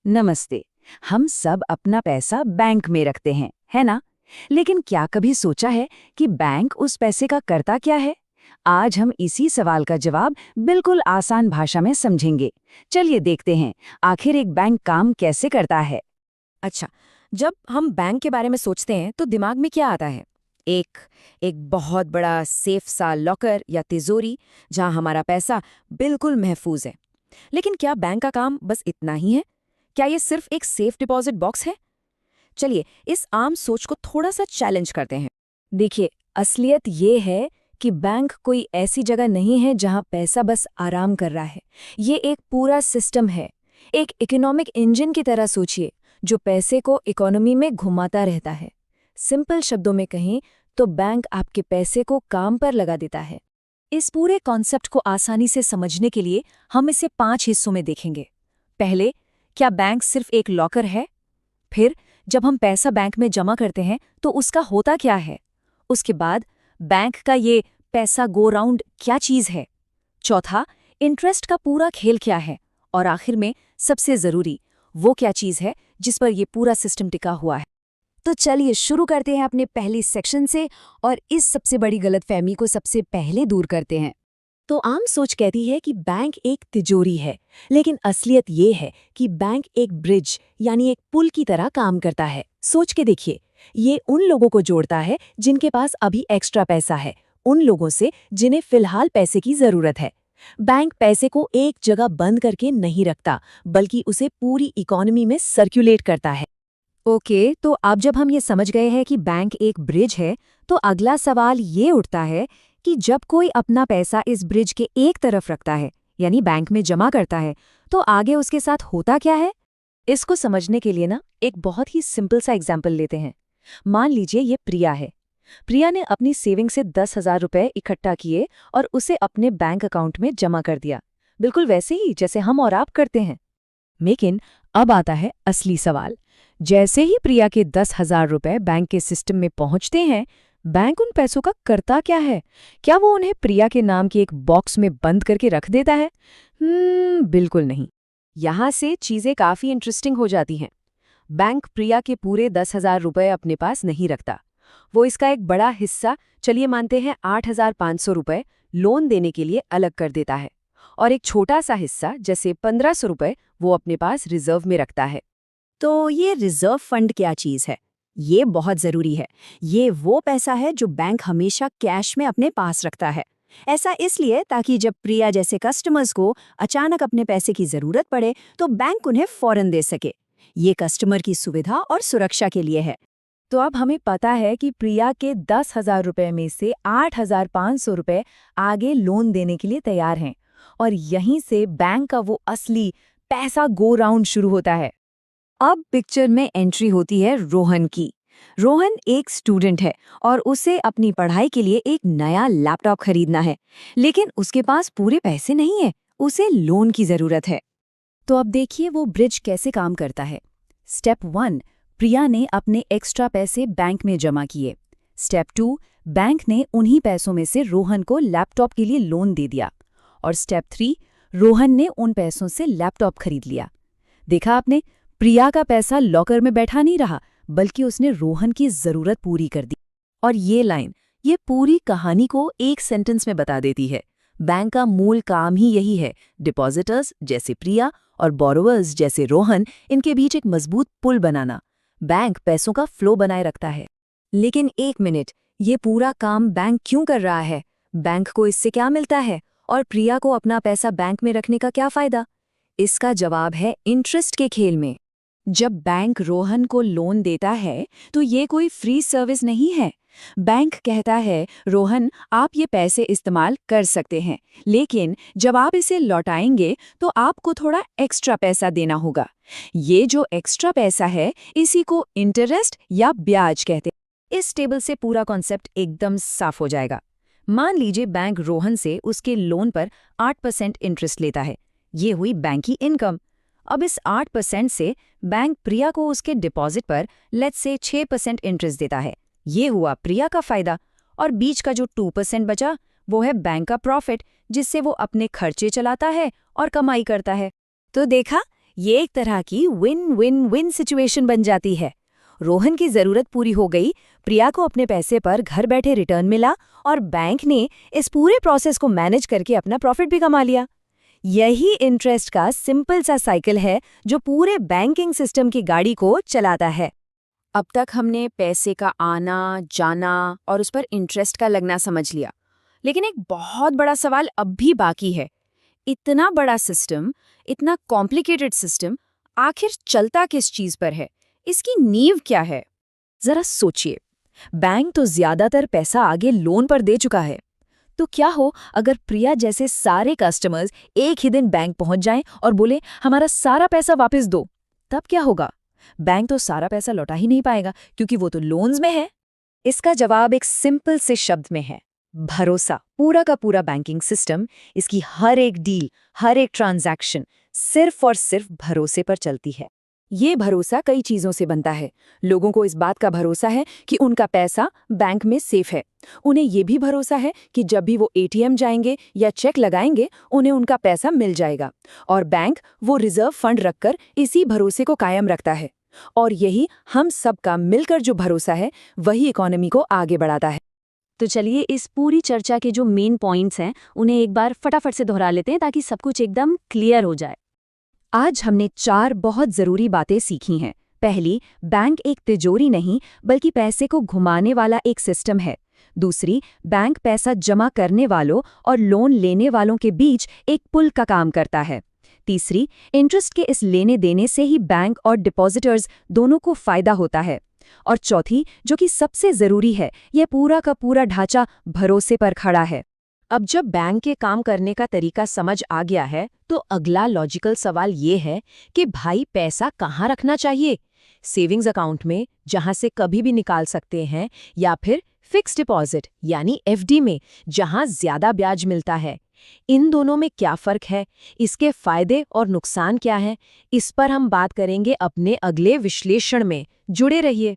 नमस्ते। हम सब अपना पैसा बैंक में रखते हैं, है ना? लेकिन क्या कभी सोचा है कि बैंक उस पैसे का करता क्या है? आज हम इसी सवाल का जवाब बिल्कुल आसान भाषा में समझेंगे। चलिए देखते हैं, आखिर एक बैंक काम कैसे करता है। अच्छा, जब हम बैंक के बारे में सोचते हैं तो दिमाग में क्या आता है? एक एक बहुत बड़ा सेफ सा लॉकर या तिजोरी जहां हमारा पैसा बिल्कुल महफूज है। लेकिन क्या बैंक का काम बस इतना ही है? क्या ये सिर्फ एक सेफ डिपॉजिट बॉक्स है? चलिए इस आम सोच को थोड़ा सा चैलेंज करते हैं। देखिए, असलियत ये है कि बैंक कोई ऐसी जगह नहीं है जहां पैसा बस आराम कर रहा है। ये एक पूरा सिस्टम है, एक इकोनॉमिक इंजन की तरह सोचिए, जो पैसे को इकोनॉमी में घुमाता रहता है। सिंपल शब्दों में कहें तो बैंक आपके पैसे को काम पर लगा देता है। इस पूरे कॉन्सेप्ट को आसानी से समझने के लिए हम इसे 5 हिस्सों में देखेंगे। पहले, क्या बैंक सिर्फ एक लॉकर है? फिर, जब हम पैसा बैंक में जमा करते हैं तो उसका होता क्या है? उसके बाद, बैंक का ये पैसा गो राउंड क्या चीज है? चौथा, इंटरेस्ट का पूरा खेल क्या है? और आखिर में, सबसे जरूरी, वो क्या चीज है जिस पर ये पूरा सिस्टम टिका हुआ है? तो चलिए शुरू करते हैं अपने पहले सेक्शन से और इस सबसे बड़ी गलतफहमी को सबसे पहले दूर करते हैं। तो आम सोच कहती है कि बैंक एक तिजोरी है, लेकिन असलियत ये है कि बैंक एक ब्रिज यानी एक पुल की तरह काम करता है। सोच के देखिए, ये उन लोगों को जोड़ता है जिनके पास अभी एक्स्ट्रा पैसा है, उन लोगों से जिन्हें फिलहाल पैसे की जरूरत है। बैंक पैसे को एक जगह बंद करके नहीं रखता, बल्कि उसे पूरी इकोनॉमी में सर्कुलेट करता है। ओके, तो अब जब हम ये समझ गए हैं कि बैंक एक ब्रिज है, तो अगला सवाल ये उठता है कि जब कोई अपना पैसा इस ब्रिज के एक तरफ रखता है, यानी बैंक में जमा करता है, तो आगे उसके साथ होता क्या है? इसको समझने के लिए ना एक बहुत ही सिंपल सा एग्जाम्पल लेते हैं। मान लीजिए ये प्रिया है। प्रिया ने अपनी सेविंग से 10,000 रुपए इकट्ठा किए और उसे अपने बैंक अकाउंट में जमा कर दिया, बिल्कुल वैसे ही जैसे हम और आप करते हैं। लेकिन अब आता है असली सवाल। जैसे ही प्रिया के 10,000 रुपए बैंक के सिस्टम में पहुंचते हैं, बैंक उन पैसों का करता क्या है? क्या वो उन्हें प्रिया के नाम की एक बॉक्स में बंद करके रख देता है? बिल्कुल नहीं। यहाँ से चीजें काफी इंटरेस्टिंग हो जाती हैं। बैंक प्रिया के पूरे 10,000 रुपए अपने पास नहीं रखता। वो इसका एक बड़ा हिस्सा, चलिए मानते हैं 8,500 रुपए, लोन देने के लिए अलग कर देता है। और एक छोटा सा हिस्सा, जैसे 1,500 रुपए, वो अपने पास रिजर्व में रखता है। तो ये रिजर्व फंड क्या चीज है? ये बहुत जरूरी है। ये वो पैसा है जो बैंक हमेशा कैश में अपने पास रखता है। ऐसा इसलिए ताकि जब प्रिया जैसे कस्टमर्स को अचानक अपने पैसे की जरूरत पड़े तो बैंक उन्हें फौरन दे सके। ये कस्टमर की सुविधा और सुरक्षा के लिए है। तो अब हमें पता है कि प्रिया के 10,000 रुपए में से 8,500 रुपए आगे लोन देने के लिए तैयार हैं, और यहीं से बैंक का वो असली पैसा गो राउंड शुरू होता है। अब पिक्चर में एंट्री होती है रोहन की। रोहन एक स्टूडेंट है और उसे अपनी पढ़ाई के लिए एक नया लैपटॉप खरीदना है, लेकिन उसके पास पूरे पैसे नहीं है, उसे लोन की जरूरत है। तो अब देखिए वो ब्रिज कैसे काम करता है। स्टेप 1, प्रिया ने अपने एक्स्ट्रा पैसे बैंक में जमा किए। स्टेप 2, बैंक ने उन्हीं पैसों में से रोहन को लैपटॉप के लिए लोन दे दिया। और स्टेप 3, रोहन ने उन पैसों से लैपटॉप खरीद लिया। देखा आपने, प्रिया का पैसा लॉकर में बैठा नहीं रहा, बल्कि उसने रोहन की जरूरत पूरी कर दी। और ये लाइन, ये पूरी कहानी को एक सेंटेंस में बता देती है। बैंक का मूल काम ही यही है, डिपॉजिटर्स जैसे प्रिया और बोरोवर्स जैसे रोहन, इनके बीच एक मजबूत पुल बनाना। बैंक पैसों का फ्लो बनाए रखता है। लेकिन एक मिनट, ये पूरा काम बैंक क्यों कर रहा है? बैंक को इससे क्या मिलता है? और प्रिया को अपना पैसा बैंक में रखने का क्या फायदा? इसका जवाब है इंटरेस्ट के खेल में। जब बैंक रोहन को लोन देता है तो ये कोई फ्री सर्विस नहीं है। बैंक कहता है, रोहन आप ये पैसे इस्तेमाल कर सकते हैं, लेकिन जब आप इसे लौटाएंगे तो आपको थोड़ा एक्स्ट्रा पैसा देना होगा। ये जो एक्स्ट्रा पैसा है, इसी को इंटरेस्ट या ब्याज कहते हैं। इस टेबल से पूरा कॉन्सेप्ट एकदम साफ हो जाएगा। मान लीजिए बैंक रोहन से उसके लोन पर 8% इंटरेस्ट लेता है। ये हुई बैंक की इनकम। अब इस 8% से बैंक प्रिया को उसके डिपॉजिट पर लेट्स से 6% इंटरेस्ट देता है। ये हुआ प्रिया का फायदा। और बीच का जो 2% बचा, वो है बैंक का प्रॉफिट, जिससे वो अपने खर्चे चलाता है और कमाई करता है। तो देखा, ये एक तरह की विन विन विन सिचुएशन बन जाती है। रोहन की जरूरत पूरी हो गई, प्रिया को अपने पैसे पर घर बैठे रिटर्न मिला और बैंक ने इस पूरे प्रोसेस को मैनेज करके अपना प्रॉफिट भी कमा लिया। यही इंटरेस्ट का सिंपल सा साइकिल है जो पूरे बैंकिंग सिस्टम की गाड़ी को चलाता है। अब तक हमने पैसे का आना, जाना और उस पर इंटरेस्ट का लगना समझ लिया। लेकिन एक बहुत बड़ा सवाल अब भी बाकी है। इतना बड़ा सिस्टम, इतना कॉम्प्लिकेटेड सिस्टम, आखिर चलता किस चीज पर है? इसकी नींव क्या है? जरा सोचिए, बैंक तो ज्यादातर पैसा आगे लोन पर दे चुका है। तो क्या हो अगर प्रिया जैसे सारे कस्टमर्स एक ही दिन बैंक पहुंच जाएं और बोले हमारा सारा पैसा वापस दो? तब क्या होगा? बैंक तो सारा पैसा लौटा ही नहीं पाएगा क्योंकि वो तो लोन्स में है। इसका जवाब एक सिंपल से शब्द में है, भरोसा। पूरा का पूरा बैंकिंग सिस्टम, इसकी हर एक डील, हर एक ट्रांजैक्शन सिर्फ और सिर्फ भरोसे पर चलती है। ये भरोसा कई चीजों से बनता है। लोगों को इस बात का भरोसा है कि उनका पैसा बैंक में सेफ है। उन्हें ये भी भरोसा है कि जब भी वो एटीएम जाएंगे या चेक लगाएंगे, उन्हें उनका पैसा मिल जाएगा। और बैंक वो रिजर्व फंड रखकर इसी भरोसे को कायम रखता है। और यही हम सबका मिलकर जो भरोसा है, वही इकोनॉमी को आगे बढ़ाता है। तो चलिए इस पूरी चर्चा के जो मेन पॉइंट्स हैं उन्हें एक बार फटाफट से दोहरा लेते हैं ताकि सब कुछ एकदम क्लियर हो जाए। आज हमने 4 बहुत जरूरी बातें सीखी हैं। पहली, बैंक एक तिजोरी नहीं बल्कि पैसे को घुमाने वाला एक सिस्टम है। दूसरी, बैंक पैसा जमा करने वालों और लोन लेने वालों के बीच एक पुल का काम करता है। तीसरी, इंटरेस्ट के इस लेने देने से ही बैंक और डिपॉजिटर्स दोनों को फायदा होता है। और चौथी, जो कि सबसे जरूरी है, यह पूरा का पूरा ढांचा भरोसे पर खड़ा है। अब जब बैंक के काम करने का तरीका समझ आ गया है, तो अगला लॉजिकल सवाल ये है कि भाई पैसा कहाँ रखना चाहिए? सेविंग्स अकाउंट में, जहां से कभी भी निकाल सकते हैं, या फिर फिक्स्ड डिपॉजिट यानी एफडी में, जहां ज्यादा ब्याज मिलता है? इन दोनों में क्या फर्क है? इसके फायदे और नुकसान क्या हैं? इस पर हम बात करेंगे अपने अगले विश्लेषण में। जुड़े रहिए।